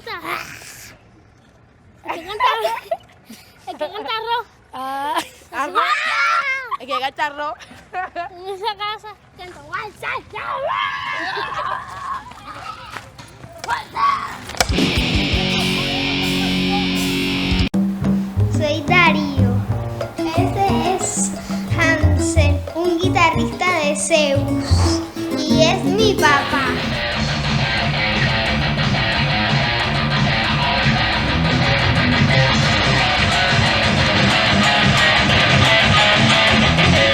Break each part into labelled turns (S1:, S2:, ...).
S1: El que canta rock.
S2: El que canta rock.
S1: En esa casa canta Soy Darío. Este es Hansel, un guitarrista de Zeus. Y es mi papá.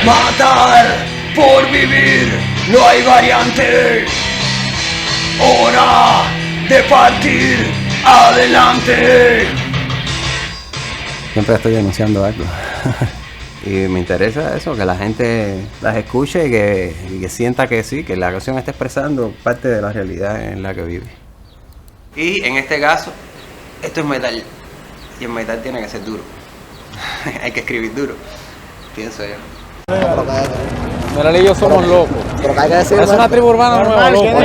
S3: Matar por vivir, no hay variante. Hora de partir adelante.
S4: Siempre estoy denunciando algo. Y me interesa eso, que la gente las escuche y que sienta que sí, que la canción está expresando parte de la realidad en la que vive. Y en este caso, esto es metal. Y el metal tiene que ser duro. Hay que escribir duro, pienso yo.
S5: Mira, y yo somos locos. Es una tribu urbana nueva, loco.
S6: No,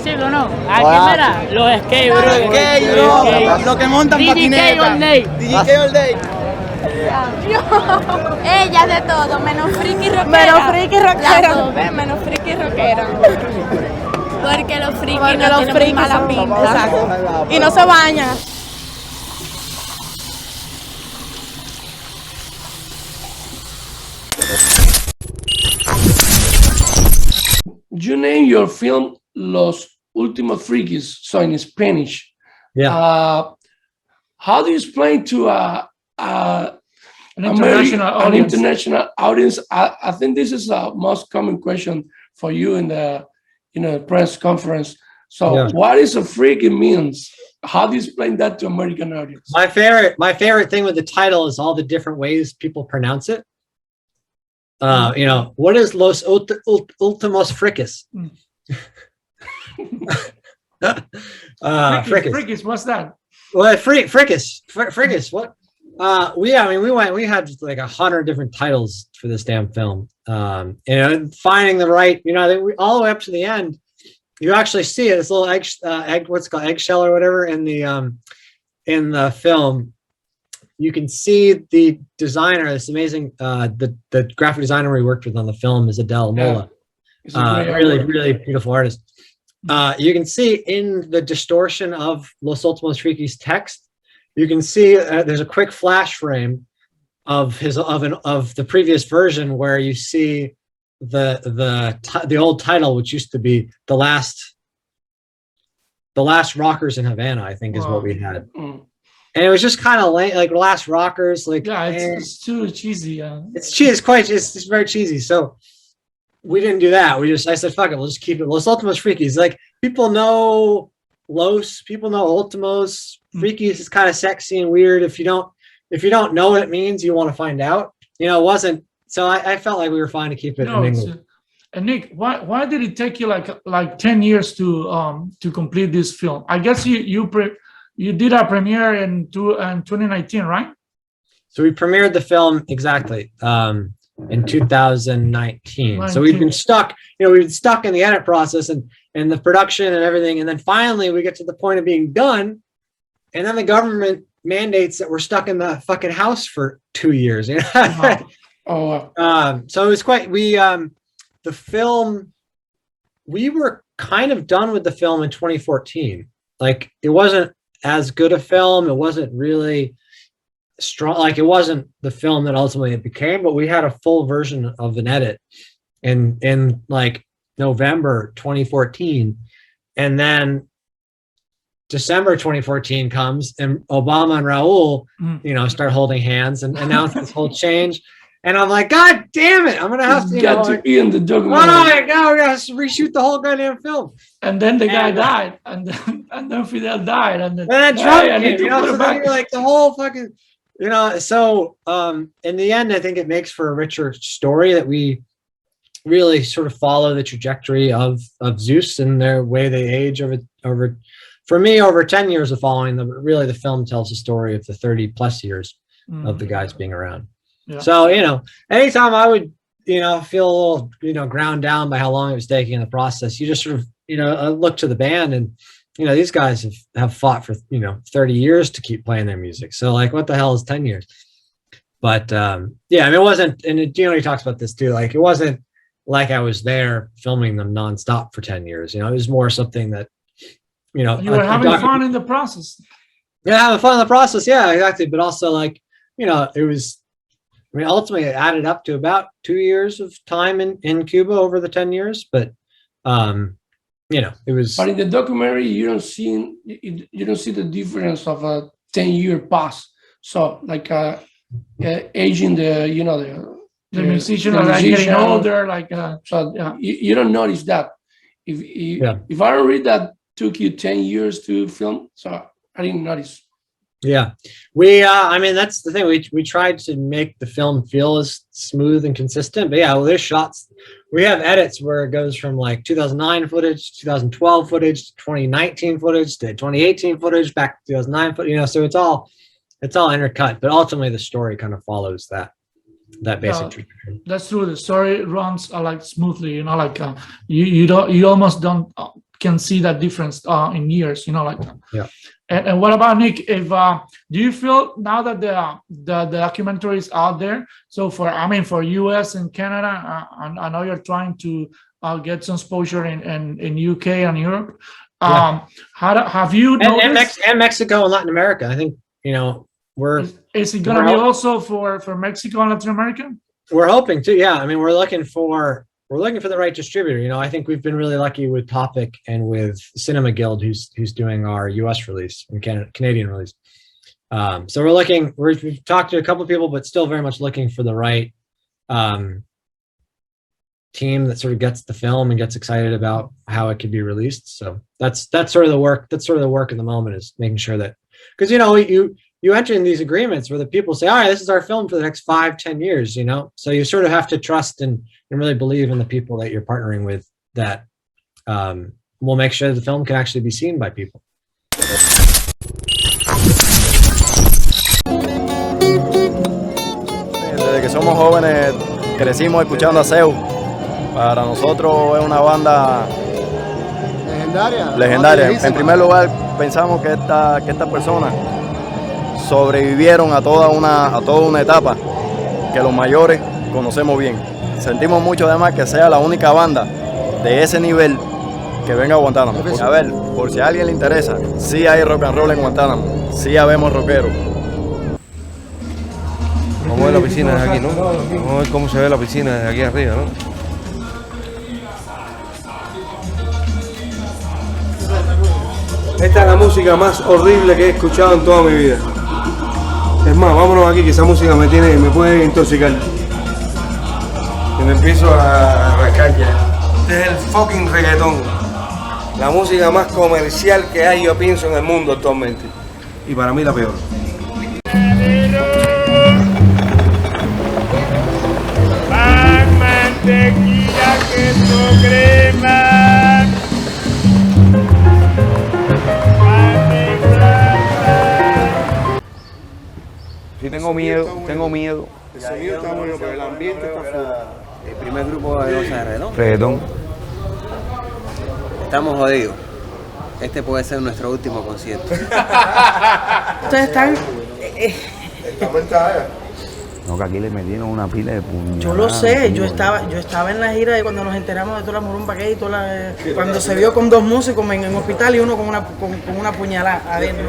S6: chico, no. Aquí, mira, los skate, bro.
S3: Lo que montan
S6: patineta.
S3: DJ all day.
S2: Ella de todo, menos friki rockera.
S7: Menos friki rockera.
S2: Porque los frikis
S7: Porque
S2: no
S7: los
S2: tienen
S7: frikis
S2: mala
S7: son-
S2: pinta.
S7: Exacto. Y no se bañan.
S8: You name your film Los Ultimos Frikis, so in Spanish.
S5: Yeah.
S8: How do you explain to
S9: An international
S8: an international audience? I think this is the most common question for you in the press conference. So,
S5: Yeah.
S8: what is a freaky means? How do you explain that to American audience?
S5: My favorite thing with the title is all the different ways people pronounce it. What is Los Ultimos Frikis? Frikis.
S9: Frikis, what's that?
S5: Well, frikis. What? We had like 100 different titles for this damn film. Finding the right, all the way up to the end, you actually see it. This little eggshell or whatever in the film. You can see the designer, this amazing, the graphic designer we worked with on the film is Adele Mola. Really beautiful artist. You can see in the distortion of Los Ultimos Frikis text, you can see there's a quick flash frame of the previous version where you see the old title, which used to be the last rockers in Havana, I think is what we had. And it was just kind of like Last Rockers,
S9: It's too cheesy. Yeah.
S5: It's very cheesy. So we didn't do that. I said, fuck it, we'll just keep it Los Ultimos Frikis. Like, people know Los, people know Ultimos. Frikis is kind of sexy and weird. If you don't know what it means, you want to find out. It wasn't. So I felt like we were fine to keep it in English.
S9: And Nick, why did it take you like 10 years to complete this film? I guess you did a premiere in 2019, right?
S5: So we premiered the film exactly in 2019. So we've been stuck, in the edit process and the production and everything. And then finally we get to the point of being done. And then the government mandates that we're stuck in the fucking house for 2 years. So it was the film, we were kind of done with the film in 2014. Like, it wasn't as good a film. It wasn't really strong. Like, it wasn't the film that ultimately it became, but we had a full version of an edit in like November 2014. And then December 2014 comes and Obama and Raul, start holding hands and announce this whole change. And I'm like, God damn it! I'm gonna have to
S8: be in the documentary.
S5: Oh my God, we're gonna have to reshoot the whole goddamn film.
S9: And then the guy died, and then Fidel died, and then
S5: Trump came. So then you're like the whole fucking, So in the end, I think it makes for a richer story that we really sort of follow the trajectory of Zeus and their way they age over. For me, over 10 years of following them, really the film tells the story of the 30 plus years of the guys being around. Yeah. So, anytime I would, feel a little, ground down by how long it was taking in the process, you just sort of, look to the band and these guys have fought for 30 years to keep playing their music. So like, what the hell is 10 years? But yeah, I mean, it wasn't, and he talks about this too. Like, it wasn't like I was there filming them nonstop for 10 years. It was more something that,
S9: you were having fun in the process.
S5: Yeah, having fun in the process. Yeah, exactly. But also, like, it was, I mean, ultimately it added up to about 2 years of time in Cuba over the 10 years. But, it was.
S8: But in the documentary, you don't see the difference of a 10-year pass. So like aging the
S9: musician are like getting older, like
S8: so
S9: yeah.
S8: You don't notice that. If I don't read that took you 10 years to film, so I didn't notice.
S5: Yeah, we I mean, that's the thing, we tried to make the film feel as smooth and consistent, but yeah, well, there's shots, we have edits where it goes from like 2009 footage, 2012 footage, 2019 footage to 2018 footage, back to 2009 footage, so it's all intercut, but ultimately the story kind of follows that basic trajectory.
S9: That's true. The story runs like smoothly, like you almost don't can see that difference in years, like.
S5: Yeah.
S9: And what about Nick? If do you feel now that the documentary is out there? So for US and Canada, I know you're trying to get some exposure in UK and Europe. Have you noticed?
S5: And Mexico and Latin America? I think
S9: Is it going to be also for Mexico and Latin America? We're
S5: hoping to. Yeah, I mean, we're looking for the right distributor. I think we've been really lucky with Topic and with Cinema Guild, who's doing our US release and Canadian release. So we've talked to a couple of people, but still very much looking for the right team that sort of gets the film and gets excited about how it could be released. So that's sort of the work. That's sort of the work at the moment, is making sure that, because you enter in these agreements where the people say, all right, this is our film for the next 5-10 years, so you sort of have to trust and really believe in the people that you're partnering with, that will make sure the film can actually be seen by people.
S10: Desde que somos jóvenes crecimos escuchando a Zeus. Para nosotros es una banda legendaria. En primer lugar, pensamos que estas personas sobrevivieron a toda una etapa que los mayores conocemos bien. Sentimos mucho además que sea la única banda de ese nivel que venga a Guantánamo. A ver, por si a alguien le interesa, sí hay rock and roll en Guantánamo, sí habemos rockeros.
S11: Vamos a ver la piscina desde aquí, ¿no? Vamos a ver cómo se ve la piscina desde aquí arriba, ¿no? Esta es la música más horrible que he escuchado en toda mi vida. Es más, vámonos aquí, que esa música me puede intoxicar. Y me empiezo a arrancar ya. Este es el fucking reggaetón. La música más comercial que hay, yo pienso, en el mundo actualmente. Y para mí la peor.
S6: Pan, mantequilla, queso, crema.
S11: Sí, tengo miedo.
S3: El sonido está bueno, pero el ambiente está fuerte.
S4: El primer grupo de reggaetón.
S11: Reggaetón.
S4: Estamos jodidos. Este puede ser nuestro último concierto.
S7: Ustedes están...
S3: Estamos en caja.
S11: No, que aquí le metieron una pila de puñaladas.
S7: Yo lo sé, yo estaba en la gira de cuando nos enteramos de toda la murumba que hay, cuando se vio con dos músicos en el hospital y uno con una puñalada adentro.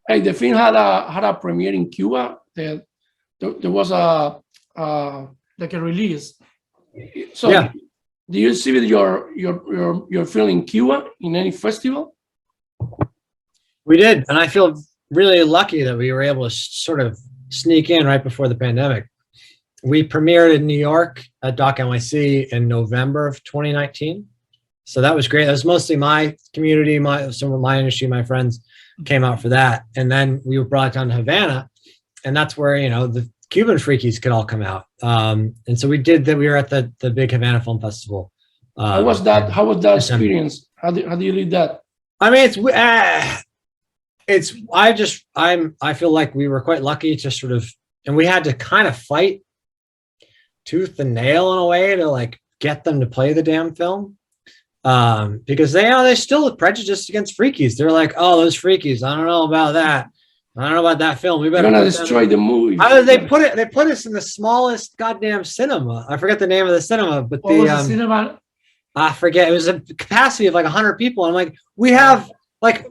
S8: Hey, the film had a premiere in Cuba. There was
S9: like a release.
S8: So yeah. Do you exhibit your film in Cuba in any festival?
S5: We did, and I feel really lucky that we were able to sort of sneak in right before the pandemic. We premiered in New York at Doc NYC in November of 2019. So that was great. That was mostly my community, some of my industry, my friends came out for that. And then we were brought down to Havana, and that's where, the Cuban frikis could all come out. And so we did that. We were at the big Havana Film Festival.
S8: How was that experience? How do you read that?
S5: I mean, I feel like we were quite lucky to sort of, and we had to kind of fight tooth and nail in a way to like get them to play the damn film. Because they're still prejudiced against frikis. They're like, oh, those frikis, I don't know about that. I don't know about that film. We better
S8: They're gonna destroy the movie.
S5: They put us in the smallest goddamn cinema. I forget the name of the cinema, but
S9: What was the cinema?
S5: I forget. It was a capacity of like 100 people. I'm like, we have like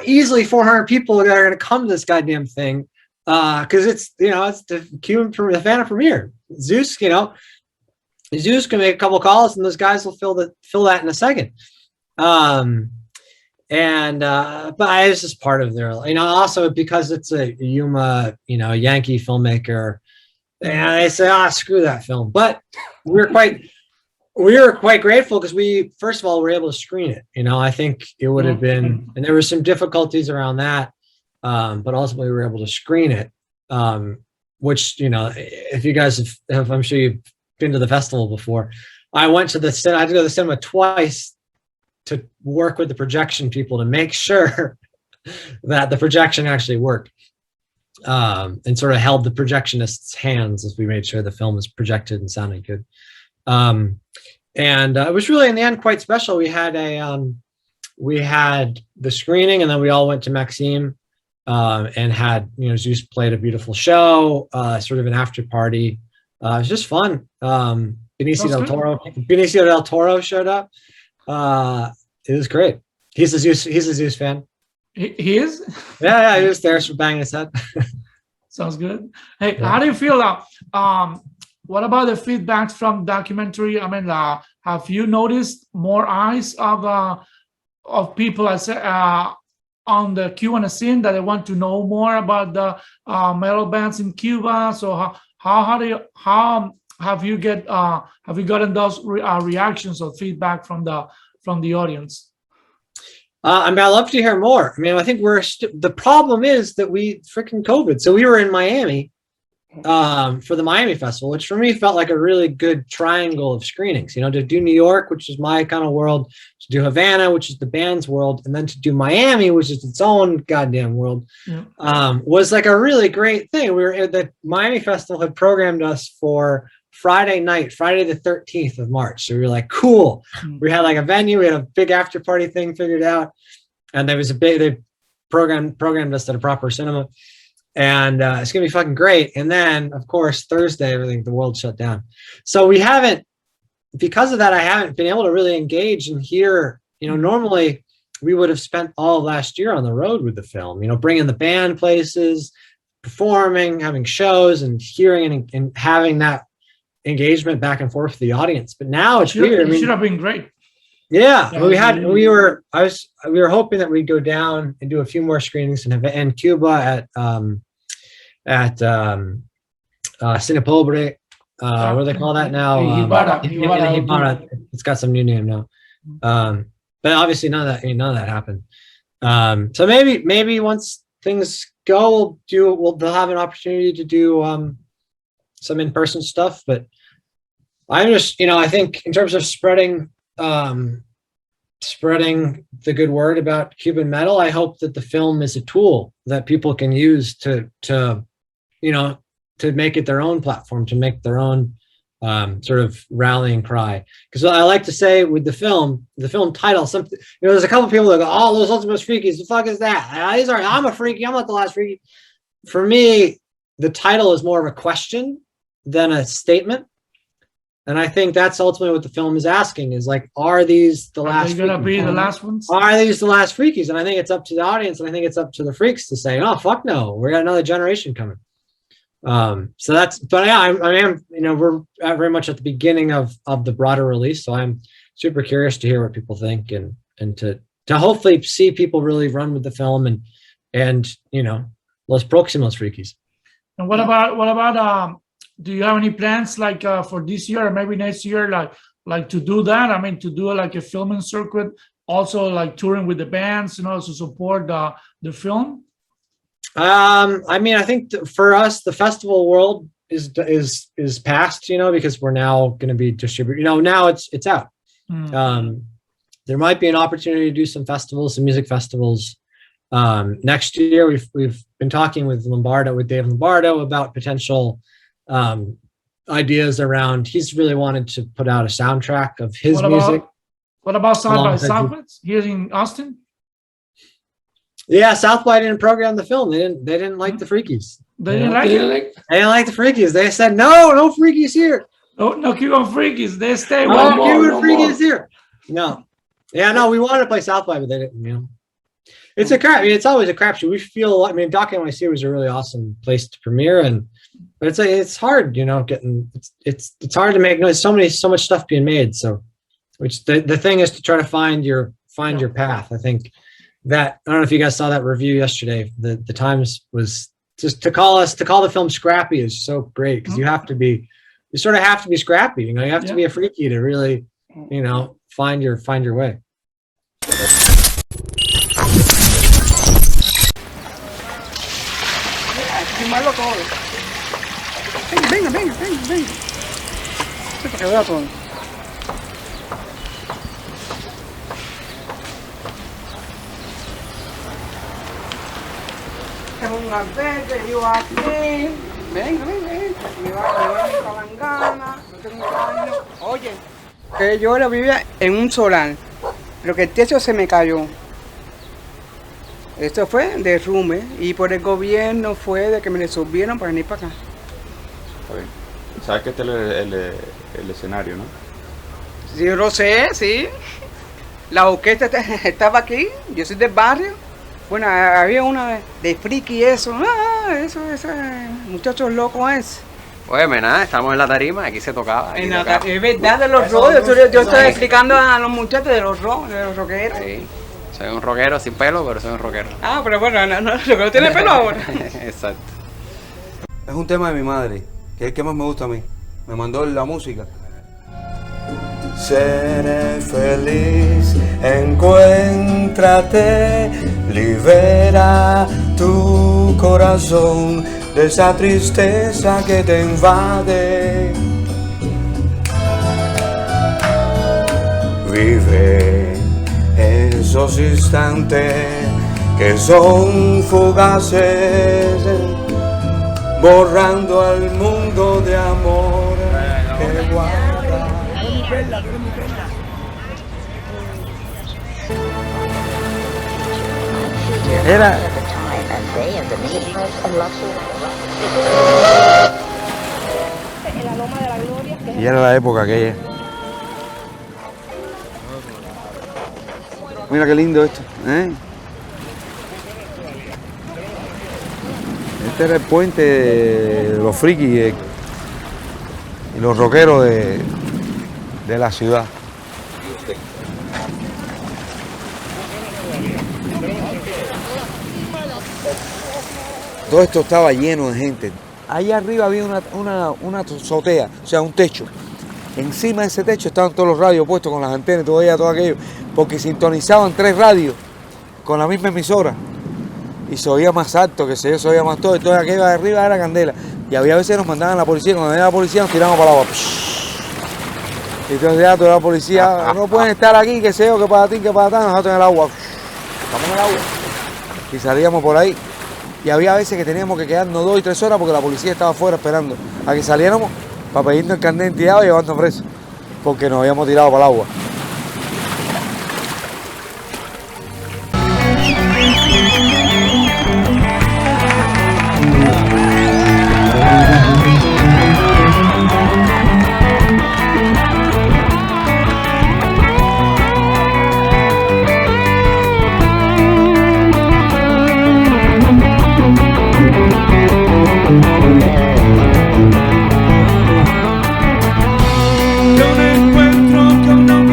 S5: easily 400 people that are gonna come to this goddamn thing. Because it's it's the Phantom premiere. Zeus, Zeus can make a couple calls and those guys will fill that in a second. But it's just part of their, also because it's a Yuma, Yankee filmmaker, and they say, screw that film. But we were quite grateful because we, first of all, were able to screen it. I think it would have been, and there were some difficulties around that, but ultimately we were able to screen it. Which, if you guys have, I'm sure you've been to the festival before. I had to go to the cinema twice to work with the projection people to make sure that the projection actually worked, and sort of held the projectionists' hands as we made sure the film was projected and sounded good. It was really in the end quite special. We had the screening, and then we all went to Maxime, and had Zeus played a beautiful show, sort of an after party. It was just fun. Benicio del Toro showed up. It was great. He's a Zeus fan.
S9: He is?
S5: Yeah, he was there banging his head.
S9: Sounds good. Hey, how do you feel? What about the feedback from documentary? I mean, have you noticed more eyes of people on the Cuban scene that they want to know more about the metal bands in Cuba? So how have you gotten those reactions or feedback from the audience?
S5: I love to hear more. I think the problem is that we freaking COVID. So we were in Miami for the Miami Festival, which for me felt like a really good triangle of screenings, to do New York, which is my kind of world, to do Havana, which is the band's world, and then to do Miami, which is its own goddamn world, was like a really great thing. The Miami Festival had programmed us for Friday night, Friday the 13th of March. So we were like, cool. We had like a venue, we had a big after party thing figured out. And they programmed us at a proper cinema. And it's gonna be fucking great. And then of course, Thursday, the world shut down. So because of that, I haven't been able to really engage and hear, normally we would have spent all of last year on the road with the film, bringing the band places, performing, having shows and hearing and having that engagement back and forth with the audience. But now it's weird.
S9: It should have been great.
S5: Yeah, we were hoping that we'd go down and do a few more screenings in Cuba at Cinepobre. What do they call that now? Ibarra. It's got some new name now. But obviously none of that happened. So maybe once things go, they'll have an opportunity to do some in-person stuff. But I'm just, I think in terms of spreading the good word about Cuban metal, I hope that the film is a tool that people can use to make it their own platform, to make their own sort of rallying cry. Because I like to say with the film title, something, there's a couple people that go, oh, those ultimos frikis, the fuck is that? I'm a freaky, I'm not the last freaky. For me, the title is more of a question than a statement. And I think that's ultimately what the film is asking, is like, are these the last?
S9: Are they gonna be the last ones?
S5: Are these the last freakies? And I think it's up to the audience, and I think it's up to the freaks to say, oh, fuck no, we got another generation coming. So that's, but yeah, I am, we're very much at the beginning of the broader release. So I'm super curious to hear what people think and to hopefully see people really run with the film and los próximos freakies.
S9: And what about do you have any plans like for this year or maybe next year, like to do that? I mean, to do like a filming circuit, also like touring with the bands, to support the film?
S5: I think for us, the festival world is past, because we're now going to be distributed. Now it's out. There might be an opportunity to do some festivals, some music festivals next year. We've been talking with Dave Lombardo about potential ideas around. He's really wanted to put out a soundtrack of his music.
S9: What about South by
S5: Alongside
S9: Southwest here in Austin?
S5: Yeah, South by didn't program the film. They didn't like the Frikis.
S9: They didn't like it?
S5: They didn't like the Frikis. They said no Frikis here.
S9: No Cuban Frikis. They stay with
S5: No Cuban Frikis here. No. Yeah, no, we wanted to play South by, but they didn't, you know. It's a crap. I mean, it's always a crapshoot. We feel, I mean, Doc NYC was a really awesome place to premiere, but it's hard, you know, it's hard to make noise. So much stuff being made. So, which the thing is to try to find your path. I think that, I don't know if you guys saw that review yesterday. The Times was just to call the film scrappy is so great, because you sort of have to be scrappy. You know, you have to be a freaky to really, you know, find your way.
S7: Venga. Sí, para que vea todo. Póngate, yo aquí. Venga. Me va a palangana, no tengo baño. Oye, que yo ahora vivía en un solar, pero que el techo se me cayó. Esto fue derrumbe y por el gobierno fue de que me resolvieron para venir para acá.
S12: Está bien. Sabes que este es el escenario, ¿no?
S7: Sí, yo lo sé, sí. La orquesta estaba aquí, yo soy del barrio. Bueno, había una de friki y eso. Eso, muchachos locos es.
S4: Oye, nada, estamos en la tarima, aquí se tocaba.
S7: Es verdad, de los rocks. Yo estoy explicando a los muchachos de los rockeros.
S4: Sí. Soy un rockero sin pelo, pero soy un rockero.
S7: Ah, pero bueno, lo que no tiene pelo ahora.
S4: Exacto.
S11: Es un tema de mi madre, que es el que más me gusta a mí. Me mandó la música.
S10: Seré feliz, encuéntrate, libera tu corazón de esa tristeza que te invade. Vive esos instantes que son fugaces, borrando al mundo de amor que guarda.
S4: Era
S11: Y era la época aquella. Mira qué lindo esto, ¿eh? Este era el puente de los frikis y los rockeros de la ciudad. Todo esto estaba lleno de gente. Allá arriba había una azotea, o sea, un techo. Encima de ese techo estaban todos los radios puestos con las antenas, todo aquello, porque sintonizaban 3 radios con la misma emisora. Y se oía más alto, que se oía más todo. Entonces aquello de arriba era candela. Y había veces nos mandaban a la policía, cuando venía la policía nos tiraban para el agua. Y entonces ya toda la policía, no pueden estar aquí, que sé yo, que para ti, que para tal, nosotros en el agua. Estamos en el agua. Y salíamos por ahí. Y había veces que teníamos que quedarnos 2 y 3 horas porque la policía estaba afuera esperando a que saliéramos para pedirnos el carnet de identidad y llevarnos presos, porque nos habíamos tirado para el agua.
S6: Yo no encuentro que no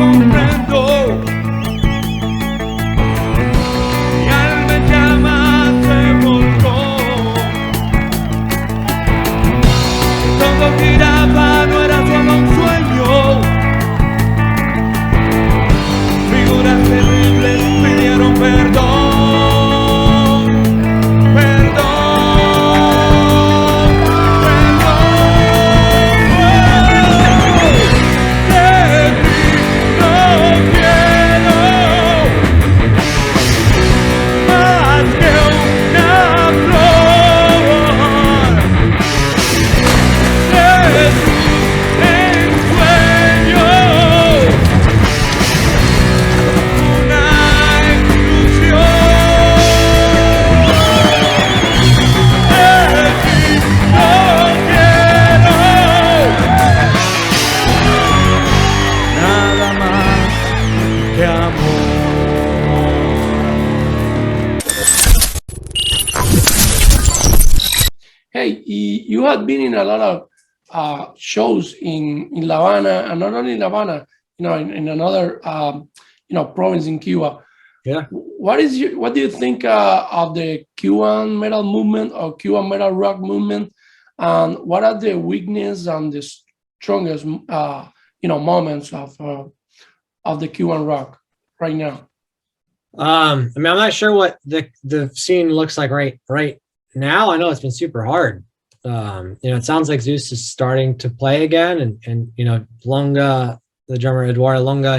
S8: have been in a lot of shows in La Habana, and not only in La Habana, in another province in Cuba.
S5: Yeah.
S8: What do you think of the Cuban metal movement or Cuban metal rock movement, and what are the weaknesses and the strongest moments of the Cuban rock right now?
S5: I mean, I'm not sure what the scene looks like right now. I know it's been super hard. It sounds like Zeus is starting to play again, and Longa, the drummer Eduardo Longa,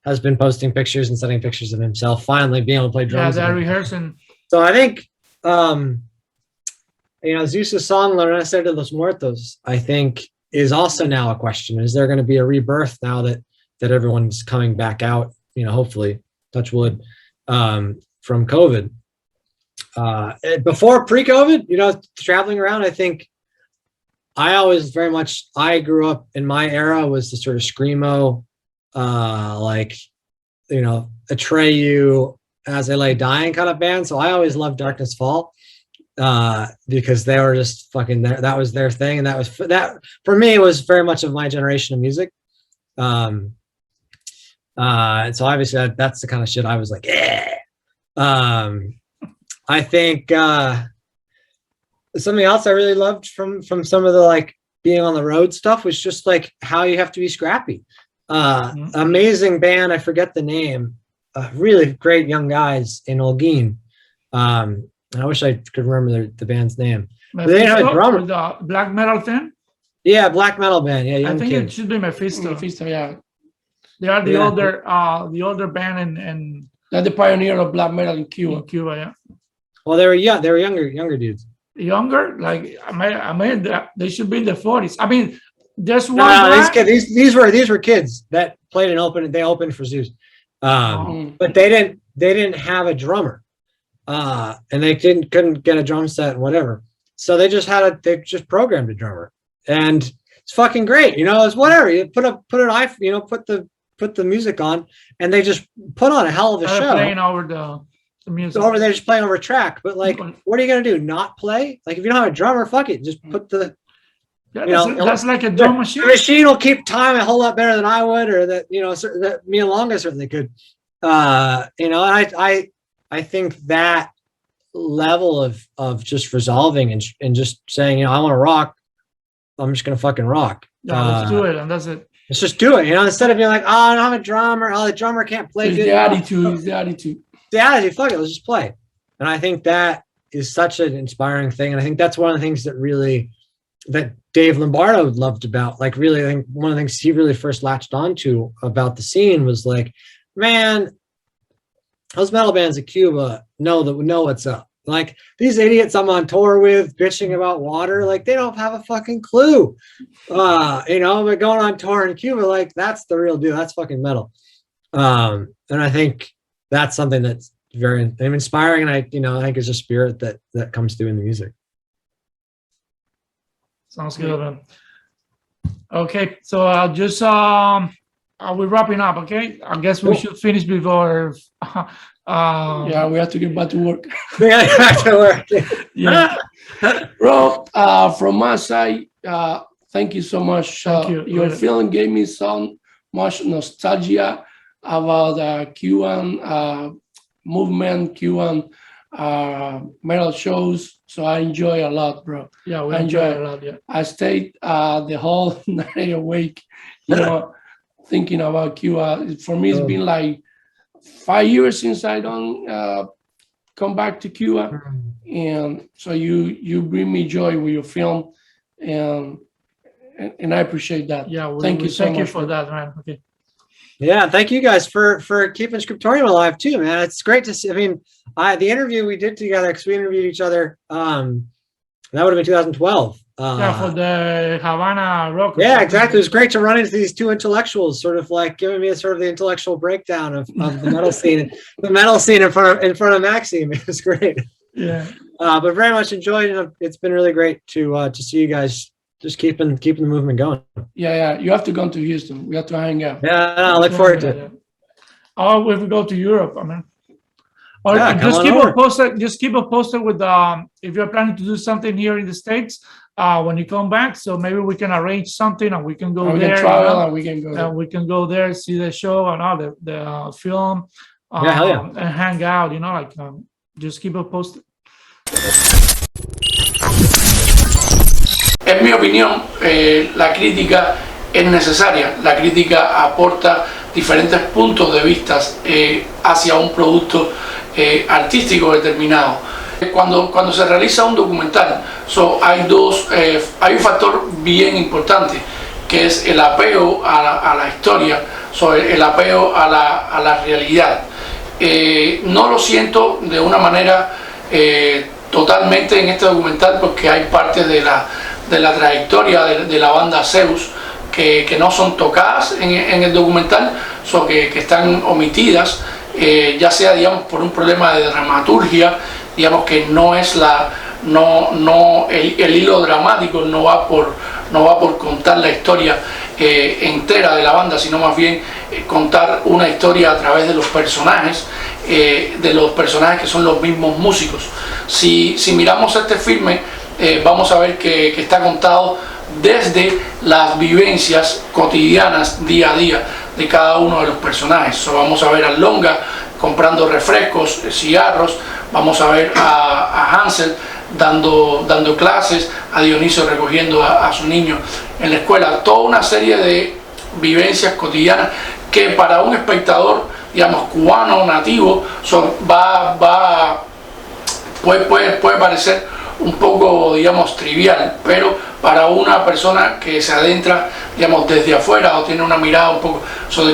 S5: has been posting pictures and sending pictures of himself finally being able to play drums.
S9: Yeah, they're rehearsing.
S5: So I think Zeus's song La Renacer de los Muertos, I think, is also now a question. Is there going to be a rebirth now that everyone's coming back out, hopefully, touch wood, from COVID? Before pre-COVID, traveling around, I think I always I grew up in my era was the sort of screamo, Atreyu, As I Lay Dying kind of band. So I always loved Darkness Fall because they were just fucking there. That was their thing, and that for me was very much of my generation of music. And so obviously that's the kind of shit I was like, yeah. I think something else I really loved from some of the being on the road stuff was just how you have to be scrappy. Amazing band, I forget the name. Really great young guys in Holguin. I wish I could remember the band's name. But they didn't have a drummer.
S9: The black metal thing?
S5: Yeah, black metal band. Yeah, young
S9: I think
S5: kids.
S9: it should be Mephisto.
S8: Mephisto, yeah.
S9: They are the older band and
S8: they're the pioneer of black metal in Cuba.
S9: In Cuba, yeah.
S5: Well, they were younger dudes.
S9: Younger, I mean, they should be in the 40s. I mean, there's one.
S5: No, these were kids that played they opened for Zeus, but they didn't have a drummer, and they couldn't get a drum set and whatever. So they just programmed a drummer, and it's fucking great. It's whatever. You put the music on, and they just put on a hell of a show.
S9: Playing over the music.
S5: Over there, just playing over track. But what are you gonna do? Not play? If you don't have a drummer, fuck it. Just put the.
S9: That's like a drum machine.
S5: The machine will keep time a whole lot better than I would, or that that me and Longa certainly could. And I think that level of just resolving and just saying, I want to rock. I'm just gonna fucking rock.
S9: Yeah, let's do it, and that's it.
S5: Let's just do it. Instead of being like, I don't have a drummer. Oh, the drummer can't play.
S8: It's the attitude.
S5: The attitude. Fuck it. Let's just play. And I think that is such an inspiring thing. And I think that's one of the things that Dave Lombardo loved about, really, I think one of the things he really first latched onto about the scene was man, those metal bands in Cuba know what's up. These idiots I'm on tour with bitching about water, they don't have a fucking clue. But going on tour in Cuba, that's the real deal. That's fucking metal. And I think that's something that's very inspiring. And I think it's a spirit that comes through in the music.
S9: Sounds good, man. Okay, so we're wrapping up. Okay, I guess we should finish before.
S8: Yeah, we have to get back to work.
S5: We have to get back to work.
S8: Yeah, bro. From my side, thank you so much.
S9: Thank you.
S8: Your film gave me so much nostalgia about the Cuban movement, Cuban metal shows. So I enjoy a lot, bro.
S9: Yeah, we enjoy it a lot. Yeah,
S8: I stayed the whole night awake, thinking about Cuba. For me, it's been 5 years since I don't come back to Cuba, and so you bring me joy with your film, and I appreciate that.
S9: Yeah,
S8: thank you so much.
S9: Thank you for that, man. Okay.
S5: Yeah, thank you guys for keeping Scriptorium alive too, man. It's great to see. I mean, the interview we did together, because we interviewed each other, that would have been 2012.
S9: Yeah, for the Havana Rock.
S5: Yeah, exactly. It was great to run into these two intellectuals, sort of giving me sort of the intellectual breakdown of the metal scene, in front of Maxime. It was great.
S9: Yeah.
S5: But very much enjoyed. It's been really great to see you guys just keeping the movement going.
S8: Yeah. You have to come to Houston. We have to hang out.
S5: Yeah, I look forward to it.
S9: Or if we go to Europe, I mean. Or
S5: Yeah,
S9: just keep us posted. Just keep us posted with if you're planning to do something here in the States. when you come back. So maybe we can arrange something and we can go
S8: We
S9: there.
S8: can travel and we can go there.
S9: We can go there, see the show and all the film,
S5: hell yeah.
S9: and hang out. Like just keep it posted.
S8: En mi opinión, la crítica es necesaria. La crítica aporta diferentes puntos de vista hacia un producto artístico determinado. Cuando se realiza un documental, hay un factor bien importante, que es el apego a la historia, el apego a la realidad. No lo siento de una manera totalmente en este documental, porque hay partes de la trayectoria de la banda Zeus que no son tocadas en el documental, que están omitidas, ya sea, digamos, por un problema de dramaturgia, digamos, que no es el hilo dramático no va por contar la historia entera de la banda, sino más bien contar una historia a través de los personajes que son los mismos músicos. Si miramos este filme, vamos a ver que está contado desde las vivencias cotidianas día a día de cada uno de los personajes. Vamos a ver a Longa comprando refrescos, cigarros, vamos a ver a Hansel dando clases, a Dionisio recogiendo a su niño en la escuela. Toda una serie de vivencias cotidianas que para un espectador, digamos, cubano nativo, puede parecer un poco, digamos, trivial, pero para una persona que se adentra, digamos, desde afuera o tiene una mirada un poco,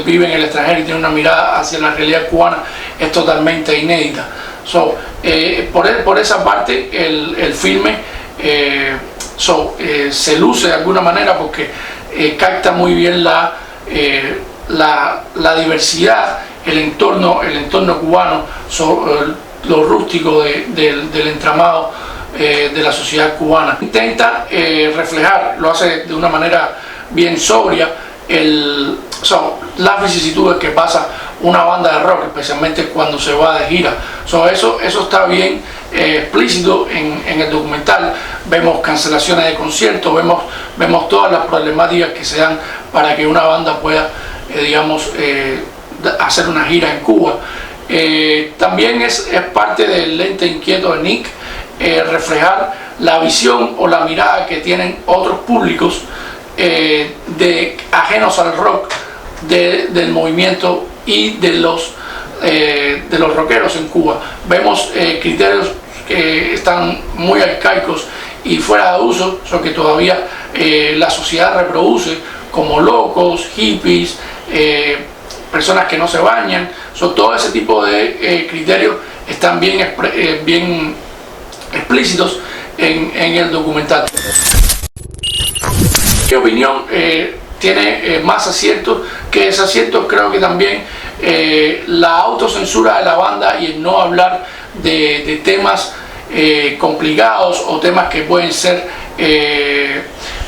S8: vive en el extranjero y tiene una mirada hacia la realidad cubana, es totalmente inédita. Por esa parte el filme se luce de alguna manera, porque capta muy bien la diversidad, el entorno cubano, lo rústico del entramado de la sociedad cubana. Intenta reflejar, lo hace de una manera bien sobria, las vicisitudes que pasa una banda de rock, especialmente cuando se va de gira. Eso está bien explícito en el documental. Vemos cancelaciones de conciertos, vemos todas las problemáticas que se dan para que una banda pueda, digamos, hacer una gira en Cuba. También es parte del lente inquieto de Nick, reflejar la visión o la mirada que tienen otros públicos ajenos al rock, del movimiento y de los rockeros en Cuba. Vemos criterios que están muy arcaicos y fuera de uso, que todavía la sociedad reproduce, como locos, hippies, personas que no se bañan. Todo ese tipo de criterios están bien explícitos en el documental. ¿Qué opinión? Tiene más aciertos que desaciertos. Creo que también la autocensura de la banda y el no hablar de temas complicados o temas que pueden ser,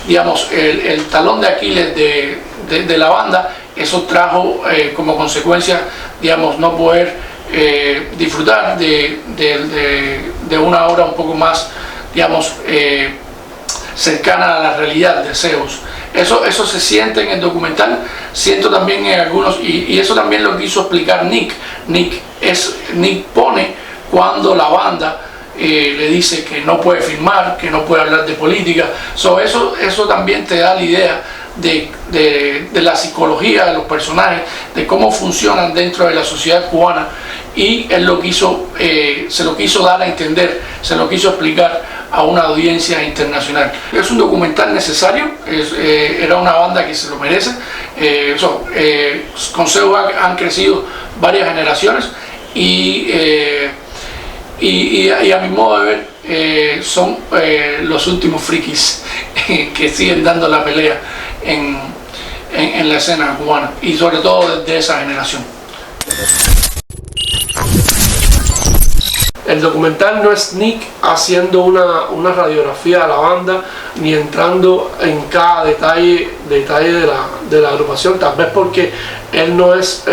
S8: digamos, el talón de Aquiles de la banda, eso trajo como consecuencia, digamos, no poder disfrutar de una obra un poco más, digamos, cercana a la realidad de Zeus. Eso se siente en el documental, siento también en algunos, y eso también lo quiso explicar Nick. Nick pone cuando la banda le dice que no puede filmar, que no puede hablar de política. Eso también te da la idea de la psicología de los personajes, de cómo funcionan dentro de la sociedad cubana, y él se lo quiso dar a entender, se lo quiso explicar a una audiencia internacional. Es un documental necesario, era una banda que se lo merece. Con Zeus han crecido varias generaciones y a mi modo de ver son los últimos frikis que siguen dando la pelea en la escena cubana, y sobre todo desde esa generación. El documental no es Nick haciendo una radiografía de la banda, ni entrando en cada detalle de la agrupación, tal vez porque él no es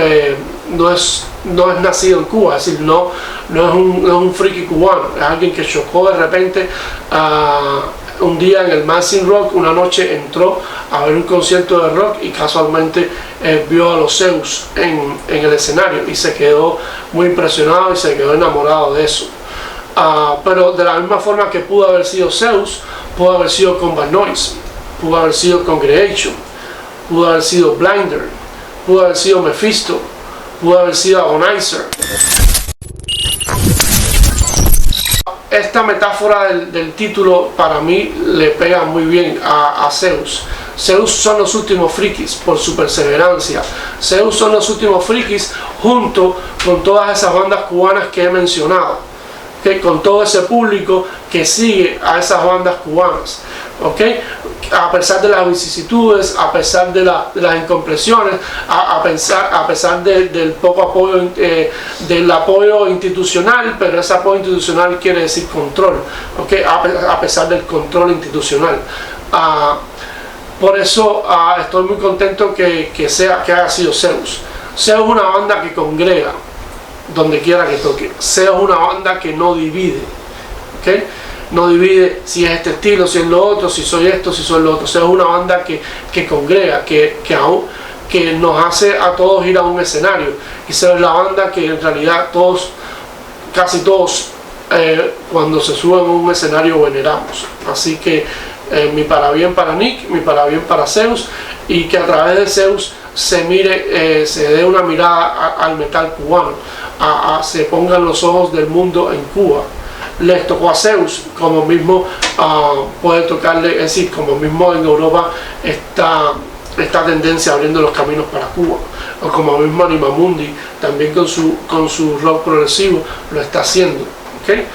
S8: nacido en Cuba, es decir, no es un friki cubano, es alguien que chocó de repente un día en el Massive Rock, una noche entró a ver un concierto de rock y casualmente vio a los Zeus en el escenario y se quedó muy impresionado y se quedó enamorado de eso. Pero de la misma forma que pudo haber sido Zeus, pudo haber sido con Bad Noise, pudo haber sido Congregation, pudo haber sido Blinder, pudo haber sido Mephisto, pudo haber sido Agonizer. Esta metáfora del título para mí le pega muy bien a Zeus. Zeus son los últimos frikis por su perseverancia. Zeus son los últimos frikis junto con todas esas bandas cubanas que he mencionado, ¿okay? Con todo ese público que sigue a esas bandas cubanas, ¿okay? A pesar de las vicisitudes, a pesar de las incomprensiones, a pesar del poco apoyo, del apoyo institucional, pero ese apoyo institucional quiere decir control, ¿okay? A pesar del control institucional. Por eso estoy muy contento que haya sido Zeus. Zeus es una banda que congrega donde quiera que toque. Zeus es una banda que no divide, ¿okay? No divide si es este estilo, si es lo otro, si soy esto, si soy lo otro. Zeus es una banda que congrega, que nos hace a todos ir a un escenario. Y Zeus es la banda que en realidad casi todos, cuando se suben a un escenario veneramos. Así que mi parabien para Nick, mi parabien para Zeus, y que a través de Zeus se mire, se dé una mirada al metal cubano, se pongan los ojos del mundo en Cuba. Les tocó a Zeus, como mismo puede tocarle, es decir, como mismo en Europa esta tendencia abriendo los caminos para Cuba, o como mismo Animamundi también con su rock progresivo lo está haciendo, ¿okay?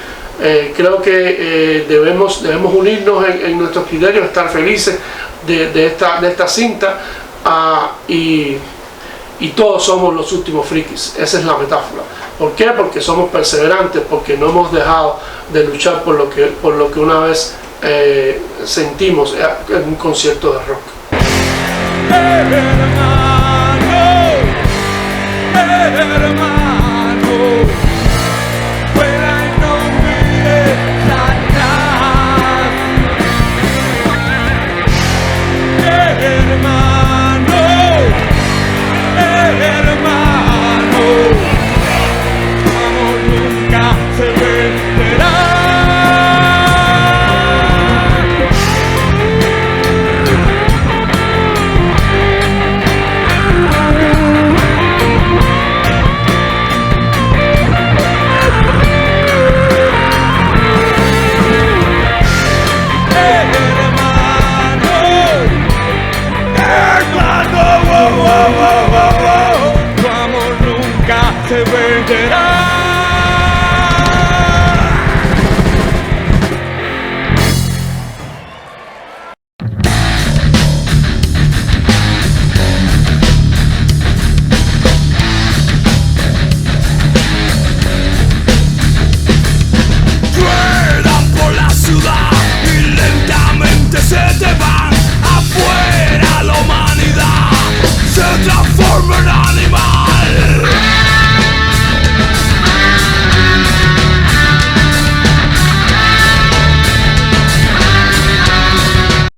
S8: Creo que debemos unirnos en nuestros criterios, estar felices de esta cinta, y todos somos los últimos frikis. Esa es la metáfora. ¿Por qué? Porque somos perseverantes, porque no hemos dejado de luchar por lo que una vez sentimos en un concierto de rock.
S13: Transforma en animal.